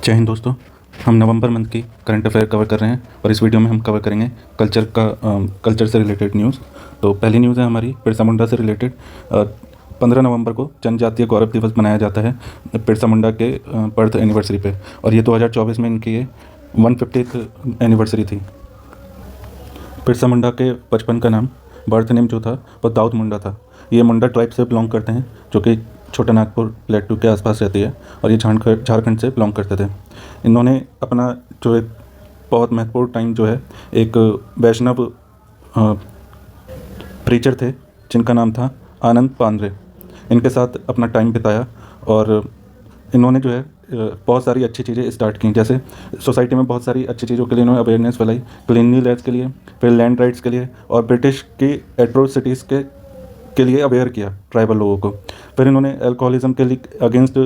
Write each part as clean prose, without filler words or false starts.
जय हिंद दोस्तों। हम नवंबर मंथ की करंट अफेयर कवर कर रहे हैं और इस वीडियो में हम कवर करेंगे कल्चर से रिलेटेड न्यूज़। तो पहली न्यूज़ है हमारी बिरसा मुंडा से रिलेटेड। 15 नवंबर को जनजातीय गौरव दिवस मनाया जाता है बिरसा मुंडा के बर्थ एनिवर्सरी पे, और ये 2024 में इनकी ये 150th एनिवर्सरी थी। बिरसा मुंडा के बचपन का नाम, बर्थ नेम जो था वो दाऊद मुंडा था। ये मुंडा ट्राइब से बिलोंग करते हैं जो कि छोटा नागपुर प्लेटू के आसपास रहती है, और ये झारखंड से बिलोंग करते थे। इन्होंने अपना जो एक बहुत महत्वपूर्ण टाइम जो है, एक वैष्णव प्रीचर थे जिनका नाम था आनंद पांद्रे, इनके साथ अपना टाइम बिताया। और इन्होंने जो है बहुत सारी अच्छी चीज़ें स्टार्ट की, जैसे सोसाइटी में बहुत सारी अच्छी चीज़ों के लिए इन्होंने अवेयरनेस फैलाई, क्लीनलीनेस के लिए, फिर लैंड राइट्स के लिए, और ब्रिटिश की एट्रोसिटीज़ के लिए अवेयर किया ट्राइबल लोगों को। फिर इन्होंने अल्कोहलिज्म के लिए अगेंस्ट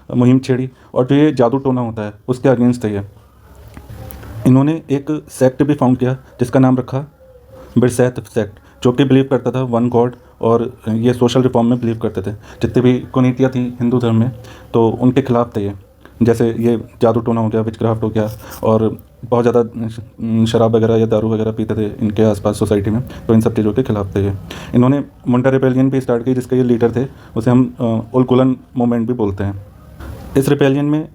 मुहिम छेड़ी, और जो ये जादू टोना होता है उसके अगेंस्ट है ये। इन्होंने एक सेक्ट भी फाउंड किया जिसका नाम रखा बिरसैत सेक्ट, जो कि बिलीव करता था वन गॉड, और ये सोशल रिफॉर्म में बिलीव करते थे। जितनी भी कुनीतियाँ थी हिंदू धर्म में तो उनके खिलाफ थे ये, जैसे ये जादू टोना हो गया, विचक्राफ्ट हो गया, और बहुत ज़्यादा शराब वगैरह या दारू वगैरह पीते थे इनके आसपास सोसाइटी में, तो इन सब चीज़ों के खिलाफ थे ये। इन्होंने मुंडा रिपेलियन भी स्टार्ट की जिसके ये लीडर थे, उसे हम उलकुलन मूवमेंट भी बोलते हैं। इस रिपेलियन में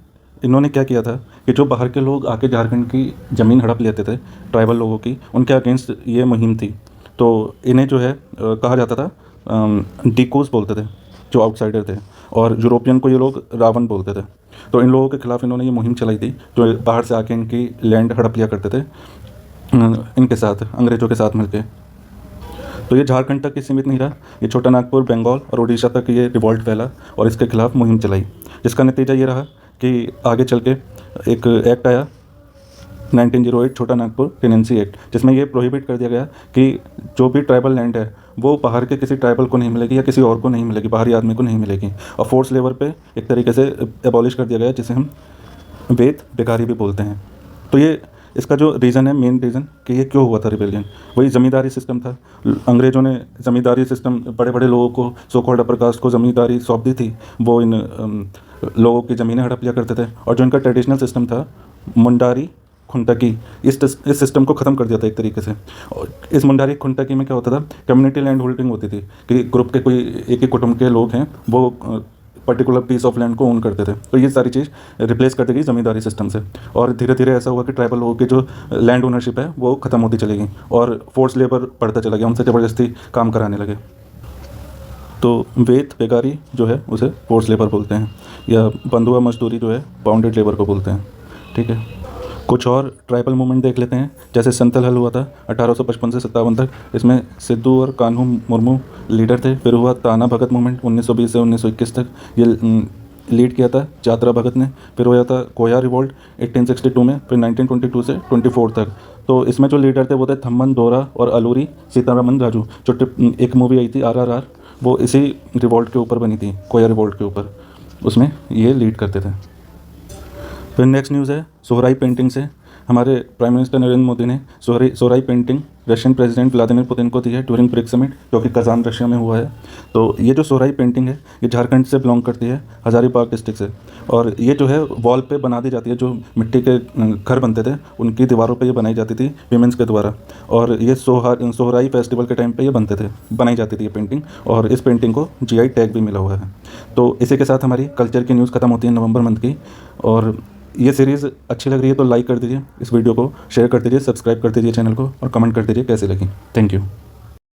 इन्होंने क्या किया था कि जो बाहर के लोग आके झारखंड की ज़मीन हड़प लेते थे ट्राइबल लोगों की, उनके अगेंस्ट ये मुहिम थी। तो इन्हें जो है कहा जाता था डीकोस बोलते थे जो आउटसाइडर थे, और यूरोपियन को ये लोग रावण बोलते थे। तो इन लोगों के खिलाफ इन्होंने ये मुहिम चलाई थी जो बाहर से आके इनकी लैंड हड़प लिया करते थे इनके साथ, अंग्रेज़ों के साथ मिलके। तो ये झारखंड तक ही सीमित नहीं रहा, ये छोटा नागपुर, बंगाल और उड़ीसा तक ये रिवॉल्ट फैला और इसके खिलाफ मुहिम चलाई, जिसका नतीजा ये रहा कि आगे चल के एक एक्ट आया 1908 छोटा नागपुर टेनेंसी एक्ट, जिसमें ये प्रोहिबिट कर दिया गया कि जो भी ट्राइबल लैंड है वो बाहर के किसी ट्राइबल को नहीं मिलेगी या किसी और को नहीं मिलेगी, बाहरी आदमी को नहीं मिलेगी, और फोर्स लेबर पे एक तरीके से एबॉलिश कर दिया गया, जिसे हम वेद बेकारी भी बोलते हैं। तो ये इसका जो रीज़न है, मेन रीज़न कि ये क्यों हुआ था रिबेलियन, वही ज़मींदारी सिस्टम था। अंग्रेज़ों ने ज़मींदारी सिस्टम, बड़े बड़े लोगों को, सो कॉल्ड अपर कास्ट को ज़मींदारी सौंप दी थी, वो इन लोगों की ज़मीनें हड़प लिया करते थे। और जो इनका ट्रेडिशनल सिस्टम था मुंडारी खुंटकी, इस सिस्टम को ख़त्म कर दिया था एक तरीके से। और इस मुंडारी खुंटकी में क्या होता था, कम्युनिटी लैंड होल्डिंग होती थी कि ग्रुप के कोई एक ही कुटुंब के लोग हैं वो पर्टिकुलर पीस ऑफ लैंड को ओन करते थे। तो ये सारी चीज़ रिप्लेस कर दी गई ज़मींदारी सिस्टम से, और धीरे धीरे ऐसा हुआ कि ट्राइबल लोगों की जो लैंड ओनरशिप है वो ख़त्म होती चली गई, और फोर्स लेबर बढ़ता चला गया, उनसे ज़बरदस्ती काम कराने लगे। तो वेत बेकारी जो है उसे फोर्स लेबर बोलते हैं, या बंधुआ मजदूरी जो है बाउंडेड लेबर को बोलते हैं। ठीक है, कुछ और ट्राइबल मूवमेंट देख लेते हैं। जैसे संतल हल हुआ था 1855 से 57 तक, इसमें सिद्धू और कान्हू मुर्मू लीडर थे। फिर हुआ ताना भगत मूवमेंट 1920 से 1921 तक, ये लीड किया था जात्रा भगत ने। फिर हुआ था कोया रिवोल्ट 1862 में, फिर 1922 से 24 तक। तो इसमें जो लीडर थे वो थे थम्मन दोरा और अलूरी सीतारामन राजू। जो एक मूवी आई थी RRR, वो इसी रिवोल्ट के ऊपर बनी थी, कोया रिवोल्ट के ऊपर, उसमें ये लीड करते थे। फिर नेक्स्ट न्यूज़ है सोहराई पेंटिंग से। हमारे प्राइम मिनिस्टर नरेंद्र मोदी ने Sohrai painting Russian president Vladimir Putin को दी है ड्यूरिंग ब्रिक्स समिट, जो कि कजान रशिया में हुआ है। तो ये जो सोहराई पेंटिंग है ये झारखंड से बिलोंग करती है, हजारीबाग डिस्ट्रिक्ट से, और ये जो है वॉल पे बना दी जाती है। जो मिट्टी के घर बनते थे उनकी दीवारों पे ये बनाई जाती थी वीमेंस के द्वारा, और ये सोहराई फेस्टिवल के टाइम पे ये बनाई जाती थी ये पेंटिंग, और इस पेंटिंग को GI टैग भी मिला हुआ है। तो इसी के साथ हमारी कल्चर की न्यूज़ खत्म होती है नवंबर मंथ की। और ये सीरीज़ अच्छी लग रही है तो लाइक कर दीजिए, इस वीडियो को शेयर कर दीजिए, सब्सक्राइब कर दीजिए चैनल को, और कमेंट कर दीजिए कैसी लगी। Thank you.